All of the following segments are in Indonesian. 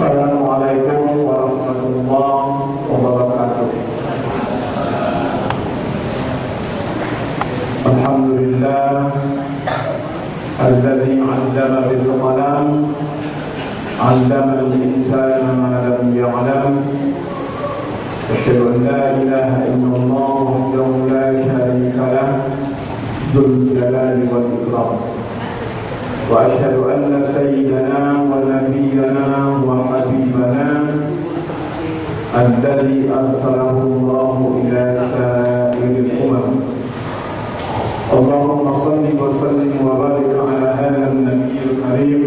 Assalamualaikum warahmatullahi wabarakatuh. Alhamdulillah alladzi 'allama bil qalam 'allama al-insana ma lam ya'lam. Asyhadu an la ilaha illallah wahdahu la syarika lah dzul jalali wal ikram. وأشهد أن سيدنا ونبينا وحبيبنا الذي أرسله الله إلى سائر الأمم اللهم صل وسلم وبارك على هذا النبي الكريم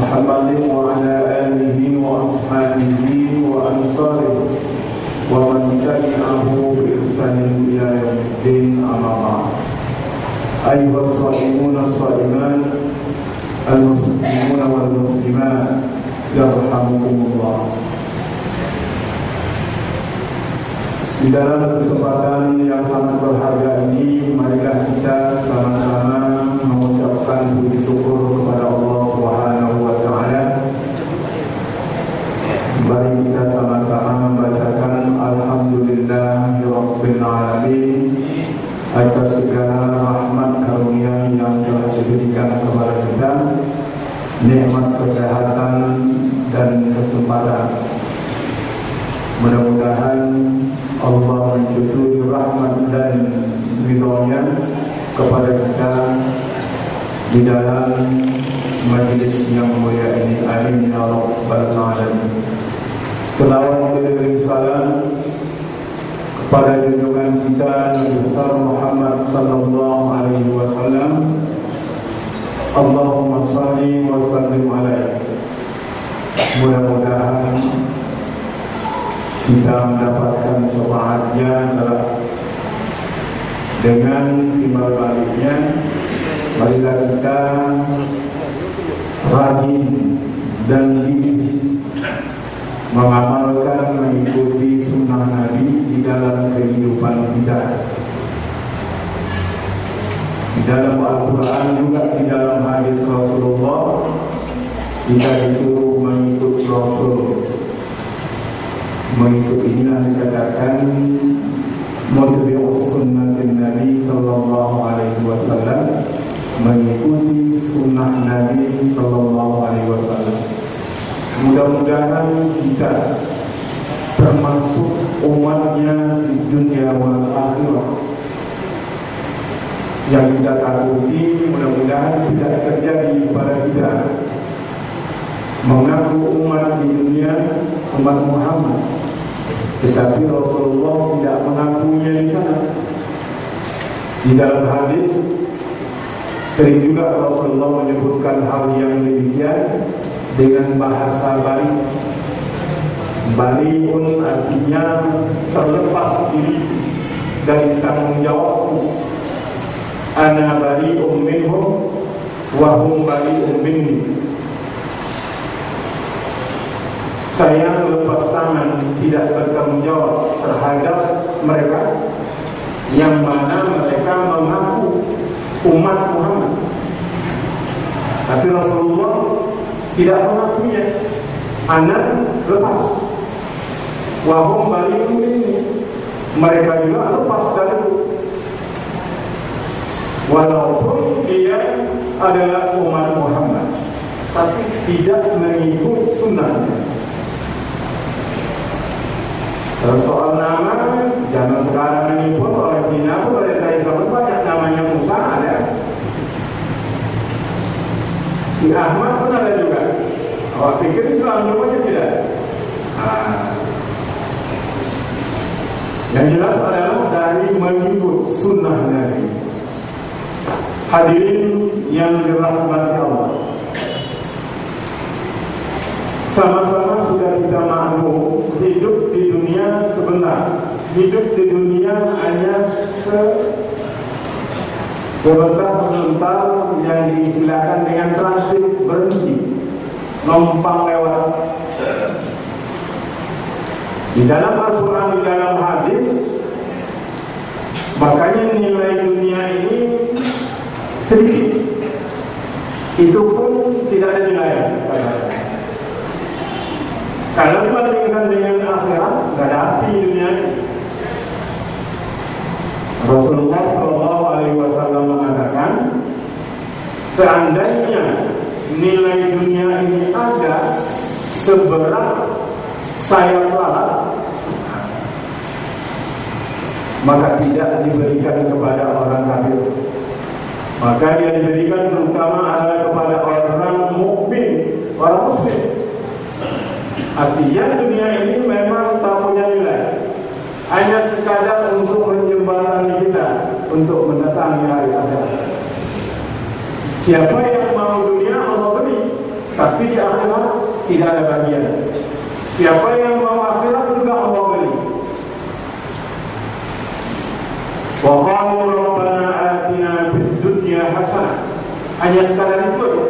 محمد وعلى آله وأصحابه وأنصاره ومن تبعه بإحسان إلى يوم الدين أما بعد أيها الصائمون الصائمات المسلمون والمسلمات yarhamukumullah. Di dalam kesempatan yang sangat berharga ini, marilah kita sama-sama mengucapkan puji syukur kepada Allah Subhanahu wa taala. Mari kita sama-sama membacakan alhamdulillahirabbil alamin atas segala rahmat karunia yang telah diberikan kepada kita, nikmat kesehatan dan kesempatan. Mudah-mudahan Allah mencurahkan rahmat dan ridhonya kepada kita di dalam majlis yang mulia ini. Amin ya rabbal alamin. Selawat dan salam kepada junjungan kita Nabi besar Muhammad sallallahu alaihi wasallam. Allahumma shalli wa sallim alaihi. Mudah-mudahan kita mendapatkan syafaatnya dengan timbal baliknya. Marilah kita rajin dan gigih mengamalkan, mengikuti sunnah Nabi di dalam kehidupan kita, di dalam Al-Quran juga di dalam hadis Rasulullah. Kita disuruh mengikut Rasul. Mengikut inilah dikatakan muttabi'us sunnatin Nabi sallallahu alaihi wasallam, mengikuti sunnah Nabi sallallahu alaihi wasallam. Mudah-mudahan kita termasuk umatnya di dunia wal akhirah. Yang kita takuti mudah-mudahan tidak terjadi pada kita mengaku umat di dunia, umat Muhammad, tetapi Rasulullah tidak mengakuinya di sana. Di dalam hadis sering juga Rasulullah menyebutkan hal yang demikian dengan bahasa balik. Baliun artinya terlepas diri dari tanggung jawabku. Ana bari'um minhum wa hum bari'um minni. Saya lepas tangan, tidak bertanggung jawab terhadap mereka yang mana mereka mengaku umat Muhammad, tapi Rasulullah tidak mengakuinya. Anak lepas, wahum bari'um minni, mereka juga lepas dariku, walaupun dia adalah umat Muhammad, tapi tidak mengikut sunnahnya. Soal nama, zaman sekarang ini pun orang Cina pun pada Islam banyak namanya Musa ada. Si Ahmad pun ada juga. Awak pikir Islam rupanya tidak. Yang jelas adalah dari mengikut sunnah Nabi. Hadirin yang dirahmati Allah, sama-sama sudah kita maklum, hidup di dunia sebentar. Hidup di dunia hanya sebentar yang diistilahkan dengan transit, berhenti, numpang lewat. Di dalam Al-Quran, di dalam hadis, makanya nilai dunia ini sedikit. Itu pun tidak ada nilai. Kalau dibandingkan dengan akhirat, nggak ada arti dunia ini. Rasulullah Shallallahu Alaihi Wasallam mengatakan, seandainya nilai dunia ini ada seberat sayap lalat, maka tidak diberikan kepada orang kafir. Maka yang diberikan terutama adalah kepada orang mukmin, orang muslim. Artinya dunia ini memang tak punya nilai, hanya sekadar untuk menjembatani kita untuk mendatangi hari akhirat. Siapa yang mau dunia Allah beri, tapi di akhirat tidak ada bagian. Siapa yang mau akhirat juga Allah beri. Wa qalu rabbana atina fid dunya hasanah. Hanya sekadar itu aja.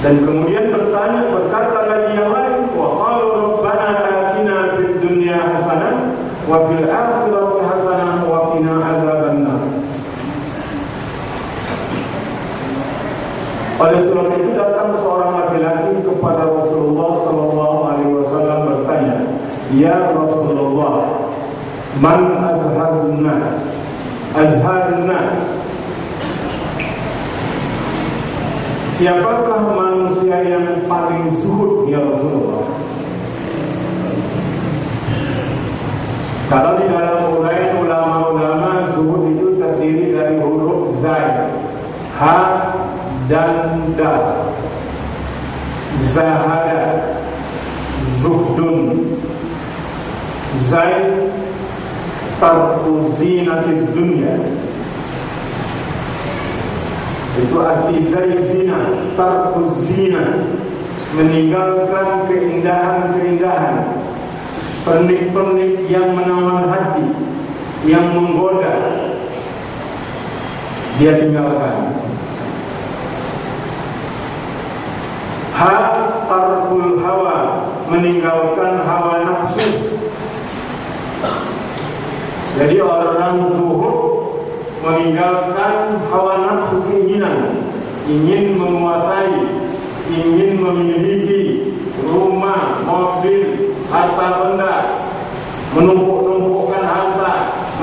Dan kemudian berkata lagi yang lain, wa qalu rabbana atina fid dunya hasanah wa fil akhirati hasanah wa qina adzabannar. Pada surat itu datang seorang laki-laki kepada Rasulullah Sallallahu Alaihi Wasallam bertanya, ya Rasulullah, man azhadun nas? Azhadun nas, siapakah manusia yang paling zuhud ya Rasulullah? Kalau di dalam uraian ulama-ulama, zuhud itu terdiri dari huruf zai, ha dan da. Zahada, zuhdun. Zai, tarku zinatid dunya. Itu arti zai zina, tarku zina, meninggalkan keindahan-keindahan, pernik-pernik yang menawan hati, yang menggoda, dia tinggalkan. Ha, tarkul hawa, meninggalkan hawa nafsu. Jadi orang zuhud meninggalkan hawa nafsu, keinginan, ingin menguasai, ingin memiliki rumah, mobil, harta benda, menumpuk-numpukkan harta,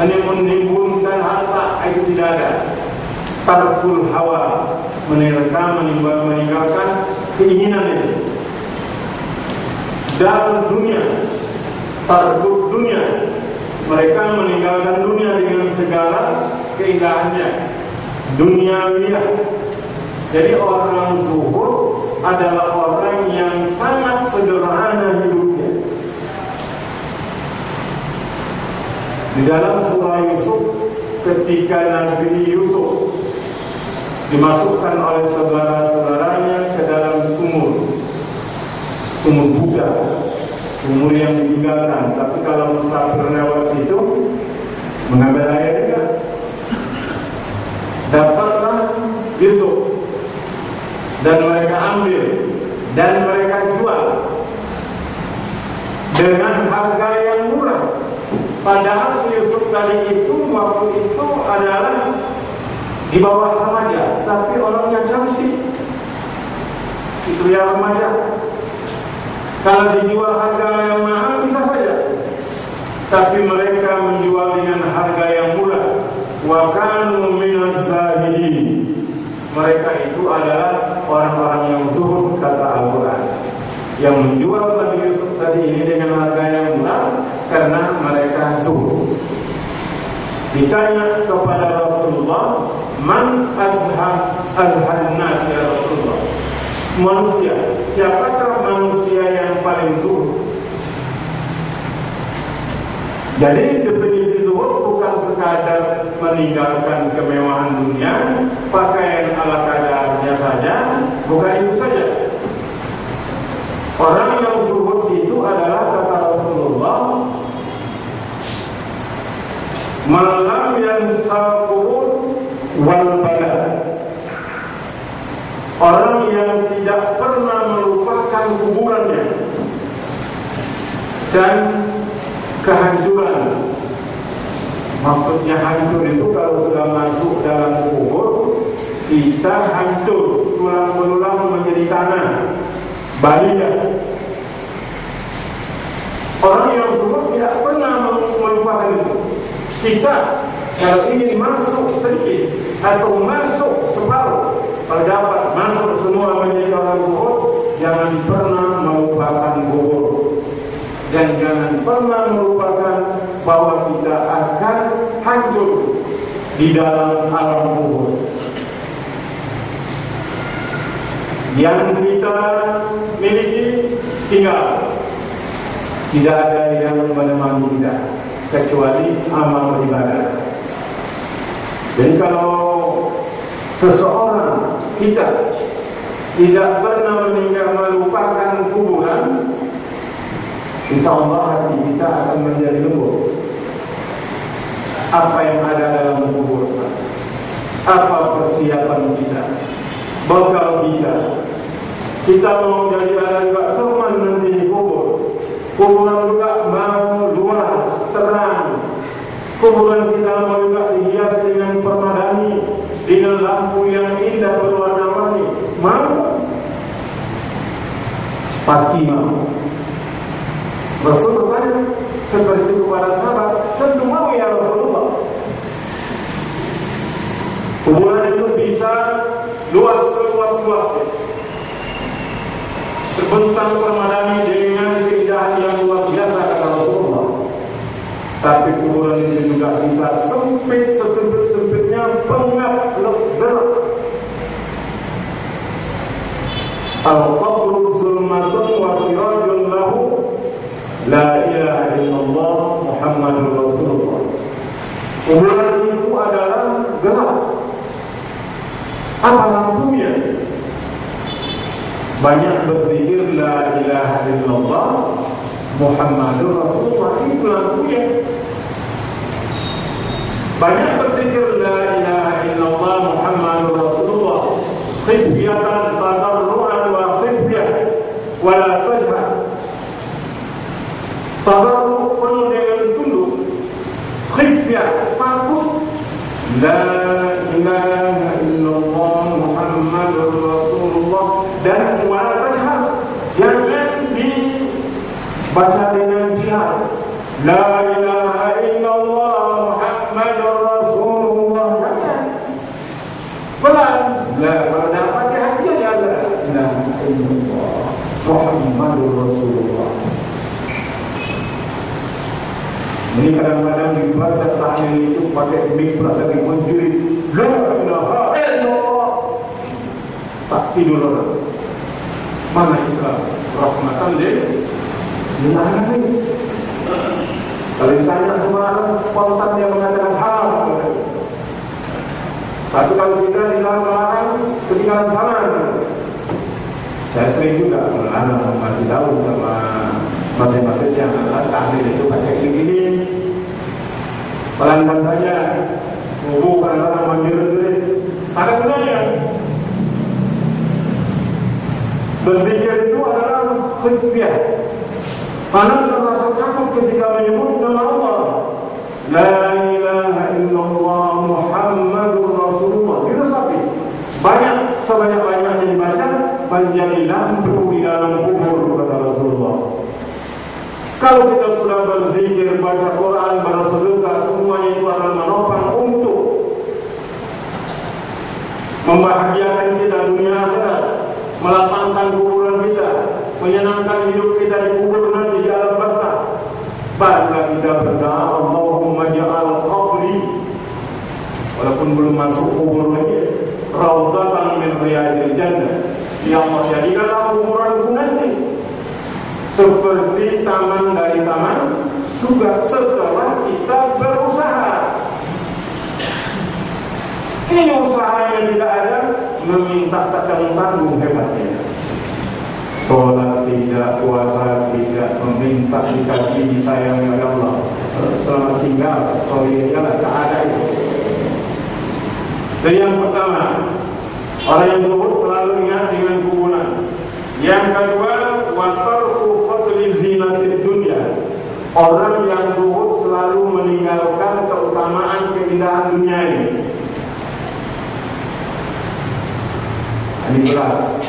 menimbun-nimbunkan harta, itu tidak ada. Tarkul hawa, meninggalkan keinginan itu. Dalam dunia, tarkul dunia, mereka meninggalkan dunia dengan segala keindahannya, duniawiyah. Jadi orang zuhud adalah orang yang sangat sederhana hidupnya. Di dalam surah Yusuf, ketika Nabi Yusuf dimasukkan oleh saudara-saudaranya ke dalam sumur buta, sumur yang ditinggalkan. Tapi kalau musafir lewat situ mengambil air juga, dapatlah Yusuf dan mereka ambil dan mereka jual dengan harga yang murah. Padahal si Yusuf tadi itu waktu itu adalah di bawah remaja, tapi orangnya cantik. Itu ya remaja. Kalau dijual harga yang mahal bisa saja, tapi mereka menjual dengan harga yang murah. Wa kanu minaz zahidin. Mereka itu adalah orang-orang yang zuhud, kata Al-Quran. Yang menjual Nabi Yusuf tadi ini dengan harga yang murah karena mereka zuhud. Ditanya kepada Rasulullah, man azhad nas ya Rasulullah? Manusia, siapakah manusia yang paling zuhud? Jadi definisi zuhud bukan sekadar meninggalkan kemewahan dunia, pakaian ala kadarnya saja, bukan itu saja. Orang yang zuhud itu adalah, kata Rasulullah, malam yang sabun wal bala, orang yang tidak pernah melupakan kuburannya dan kehancuran. Maksudnya hancur itu kalau sudah masuk dalam kubur, kita hancur, tulang belulang menjadi tanah, balia. kita kalau ingin masuk sedikit atau masuk separuh, kalau dapat masuk semua menjadi orang zuhud, jangan pernah melupakan kubur, dan jangan pernah melupakan bahwa kita akan hancur di dalam alam kubur. Yang kita miliki tinggal, tidak ada yang menemani kita kecuali amal beribadah. Jadi kalau seseorang kita tidak pernah meninggal melupakan kuburan, insya Allah hati kita akan menjadi lembut. Apa yang ada dalam kubur, apa persiapan kita, bekal kita mau jadi ada juga teman nanti di kubur. Kuburan juga mau luas, terang. Kuburan kita mau juga dihias dengan permadani, dengan lampu yang indah berwarna-warni. Mau? Pasti mau. Rasul bertanya seperti itu kepada sahabat, tentu mau ya Rasulullah. Kuburan itu bisa luas seluas-luasnya, terbentang permadani dengan keindahan yang luar biasa kata Rasulullah. Tapi kuburan itu juga bisa sempit sesempit-sempitnya, pengap gelap. Al-qabru zulmatun wa sirajun lahu, la ilaha illallah Muhammadur Rasulullah. Kuburan itu adalah gelap. Apa lampunya? Banyak berzikir la ilaha illallah Muhammadur Rasulullah, itu lampunya. Banyak berzikir la ilaha illallah Muhammadur Rasulullah, khifyatan tadarruan wa khifyah wa la tajhar. Tadarru penuh dengan tunduk, khifyah takut, la ilaha illallah Muhammadur Rasulullah, dan wa la tajhar, jangan dibaca dengan jihar. La ilaha illallah Muhammadur Rasulullah, jangan pelan. Kalau dapat di hati aja, la ilaha illallah Muhammadur Rasulullah. Ini kadang-kadang dibaca tahlil itu pakai mikro lagi menjerit la ilaha illallah, tak tidur orang. Mana Islam? Rahmatan lil alamin. Kalau ditanya sama orang, spontan dia mengatakan haram. Tapi kalau kita dilarang, ketinggalan zaman. Saya sering juga melarang, masih tahu sama masing-masing yang tahlil itu pakai begini. Pelan-pelan saja, bukan orang menjerit-jerit. Ada gunanya. Berzikir itu adalah khifyah. Karena terasa takut ketika menyebut nama Allah. La ilaha illallah Muhammadur Rasulullah. Itu sapi. Banyak, sebanyak-banyaknya dibaca, menjadi lampu di dalam kubur, kata Rasulullah. Kalau kita sudah berzikir, baca Quran, bersedekah, semuanya itu adalah menopang untuk membahagiakan kita dunia akhirat, melapangkan kuburan kita, menyenangkan hidup kita di kubur nanti di alam barzakh. Barulah kita berdoa, Allahumma ja'al qabri, walaupun belum masuk kubur lagi, raudhatan min riyadil jannah. Ya Allah, jadikanlah kuburanku nanti seperti taman dari taman surga setelah kita berusaha. Ini usaha yang tidak ada, meminta tak tanggung hebatnya. Sholat tidak, puasa tidak, meminta dikasih disayangi oleh Allah. Selamat tinggal, sorry ya, tak ada itu. Jadi yang pertama, orang yang zuhud selalu ingat dengan kuburan. Yang kedua, watarku fadli zinatid dunya. Orang yang zuhud selalu meninggalkan keutamaan keindahan dunia ini. Ini berat.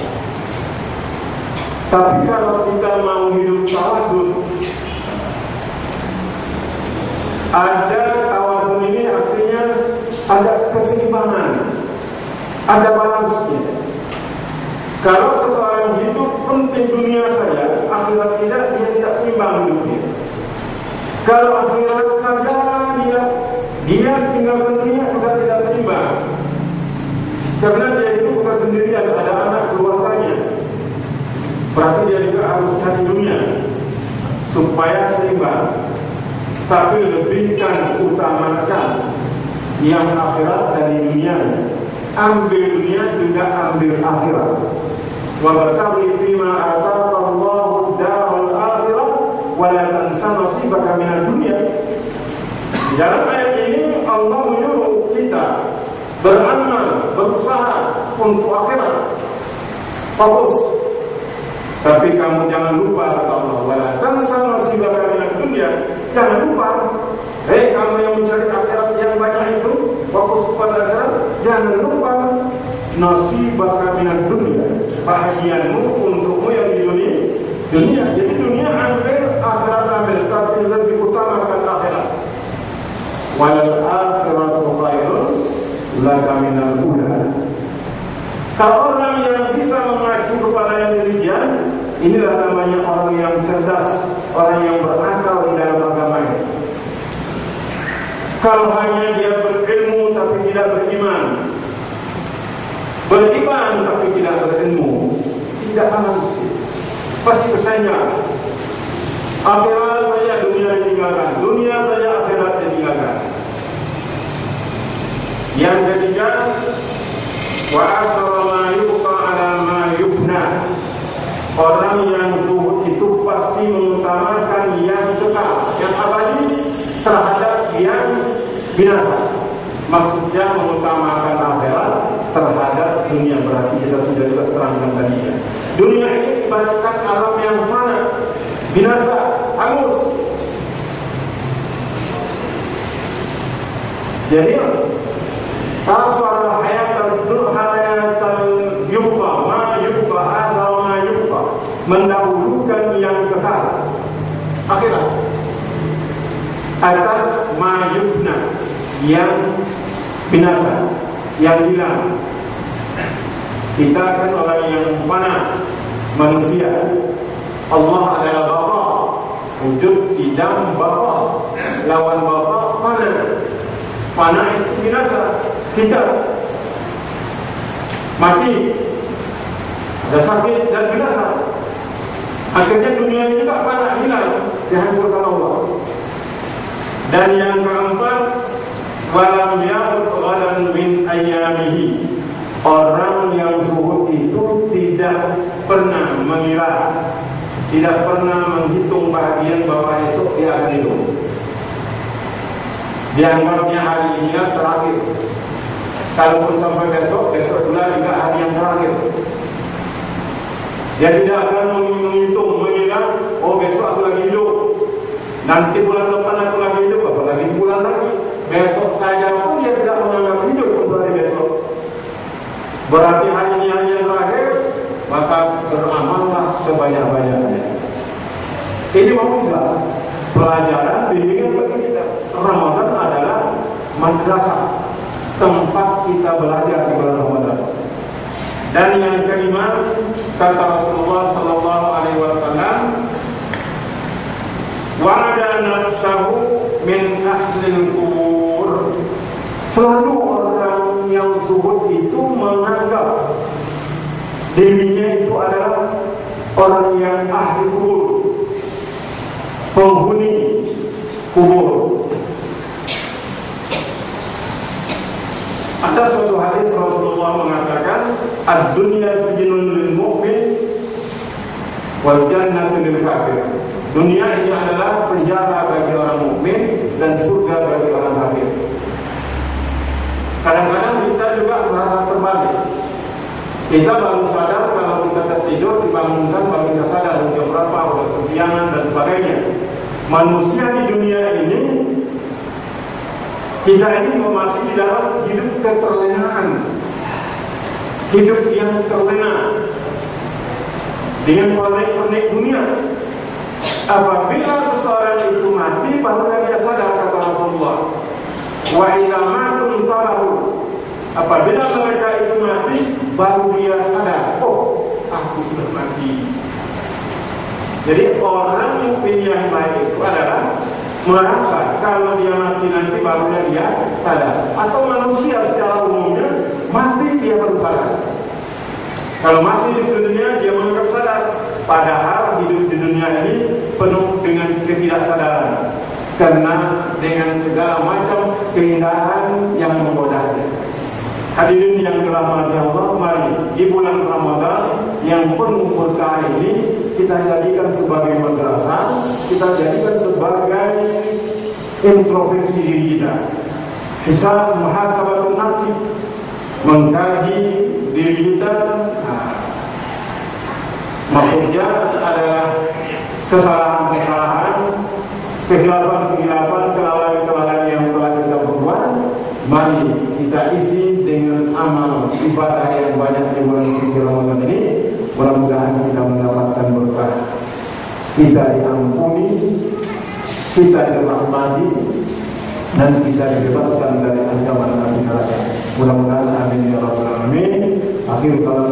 Tapi kalau kita mau hidup tawassul, ada tawassul ada keseimbangan, ada balansnya. Kalau seseorang hidup penting dunia saja, akhirat tidak, dia tidak seimbang hidupnya. Kalau akhirat saja dia tinggalkan dunia juga tidak seimbang. Karena dia hidup bukan sendirian, ada anak keluarganya. Berarti dia juga harus cari dunia supaya seimbang. Tapi lebihkan, utamakan yang akhirat dari dunia. Ambil dunia juga ambil akhirat. Wa bataghi fima ataka Allahu darul akhirah wa la tansa nasibaka minad dunya. Dalam ayat ini Allah menyuruh kita beramal, berusaha untuk akhirat. Fokus. Tapi kamu jangan lupa kata Allah, wa la tansa nasibaka minad dunya. Jangan lupa, kamu yang mencari akhirat yang banyak itu, fokus kepada akhirat. Jangan lupa nasibaka minad dunya, bahagianmu untukmu yang di dunia. Jadi dunia ambil, akhirat ambil, tapi lebih utamakan akhirat. Wal akhiratu khairun laka minal ula. Kalau orang yang bisa mengacu kepada yang demikian, inilah namanya orang yang cerdas, orang yang berakal di dalam agamanya. Kalau hanya dia berilmu tapi tidak beriman, beriman tapi tidak berilmu, tidak akan pasti bersaing. Akhirat saja dunia ditinggalkan, dunia saja akhirat ditinggalkan. Yang ketiga, wa asra ma yuqa ala ma yufna. Orang yang zuhud itu pasti mengutamakan yang kekal, yang abadi terhadap yang binasa. Maksudnya mengutamakan akhirat terhadap dunia. Berarti kita sudah juga terangkan tadi ya. Dunia ini ibaratkan alam yang fana, binasa, hangus. Jadi tasawwur hayatul yuqa ma yuqa azza wa ma yuqa, mendahulukan yang kekal akhirat atas ma yufna, yang binasa, yang hilang. Kita kan orang yang fana, manusia. Allah adalah Bapa, wujud idam Bapa, lawan Bapa fana. Fana itu binasa. Kita mati, ada sakit dan binasa. Akhirnya dunia ini juga fana, hilang, dihancurkan Allah. Dan yang keempat, walam ya'ud ghadan min ayyamihi. Orang yang zuhud itu tidak pernah mengira, tidak pernah menghitung bahagian bahwa esok dia akan hidup. Dianggapnya hari ini terakhir. Kalaupun sampai besok pula juga hari yang terakhir. Dia tidak akan menghitung, mengira, oh besok aku lagi hidup, nanti bulan depan aku lagi hidup, apalagi sebulan lagi. Besok saja pun dia tidak menganggap hidup untuk hari besok. Berarti hari ini hari yang terakhir, maka beramallah sebanyak-banyaknya. Ini maksudnya pelajaran bimbingan bagi kita. Ramadan adalah madrasah, tempat kita belajar di bulan Ramadan. Dan yang kelima, kata Rasulullah sallallahu alaihi wasallam, wa'ada nafsahu min ahlil qubur. Selalu orang yang zuhud itu menganggap dirinya itu adalah orang yang ahli kubur, penghuni kubur. Ada suatu hadis Rasulullah mengatakan, ad-dunya sijnun lil mu'min wal jannatu lil kafir. Dunia ini adalah penjara bagi orang mukmin dan surga bagi orang kafir. Kadang-kadang kita juga merasa terbalik. Kita baru sadar kalau kita tertidur, dibangunkan baru kita sadar jam berapa, udah kesiangan dan sebagainya. Manusia di dunia ini, kita ini masih di dalam hidup keterlenaan, hidup yang terlena dengan pernik-pernik dunia. Apabila seseorang itu mati, barulah dia sadar, kata Rasulullah. Wa idza matu talahu. Apabila mereka itu mati, baru dia sadar, oh, aku sudah mati. Jadi orang mukmin yang baik itu adalah merasa kalau dia mati nanti barunya dia sadar. Atau manusia secara umumnya mati dia baru sadar. Kalau masih di dunia dia menganggap sadar, padahal hidup di dunia ini penuh dengan ketidaksadaran. Karena dengan segala macam keindahan yang menggodanya. Hadirin yang dirahmati Allah, mari di bulan Ramadan yang penuh berkah ini kita jadikan sebagai madrasah, kita jadikan sebagai introspeksi diri kita. Hisab muhasabatun nafsi, mengkaji diri kita. Maksudnya adalah kesalahan-kesalahan, kehilapan-kehilapan, kelalaian-kelalaian yang telah kita perbuat. Mari kita isi dengan amal ibadah yang banyak di bulan suci Ramadan ini. Mudah-mudahan kita mendapatkan berkah, kita diampuni, kita dirahmati, dan kita dibebaskan dari ancaman api neraka. Mudah-mudahan amin ya rabbal alamin. Akhir kalam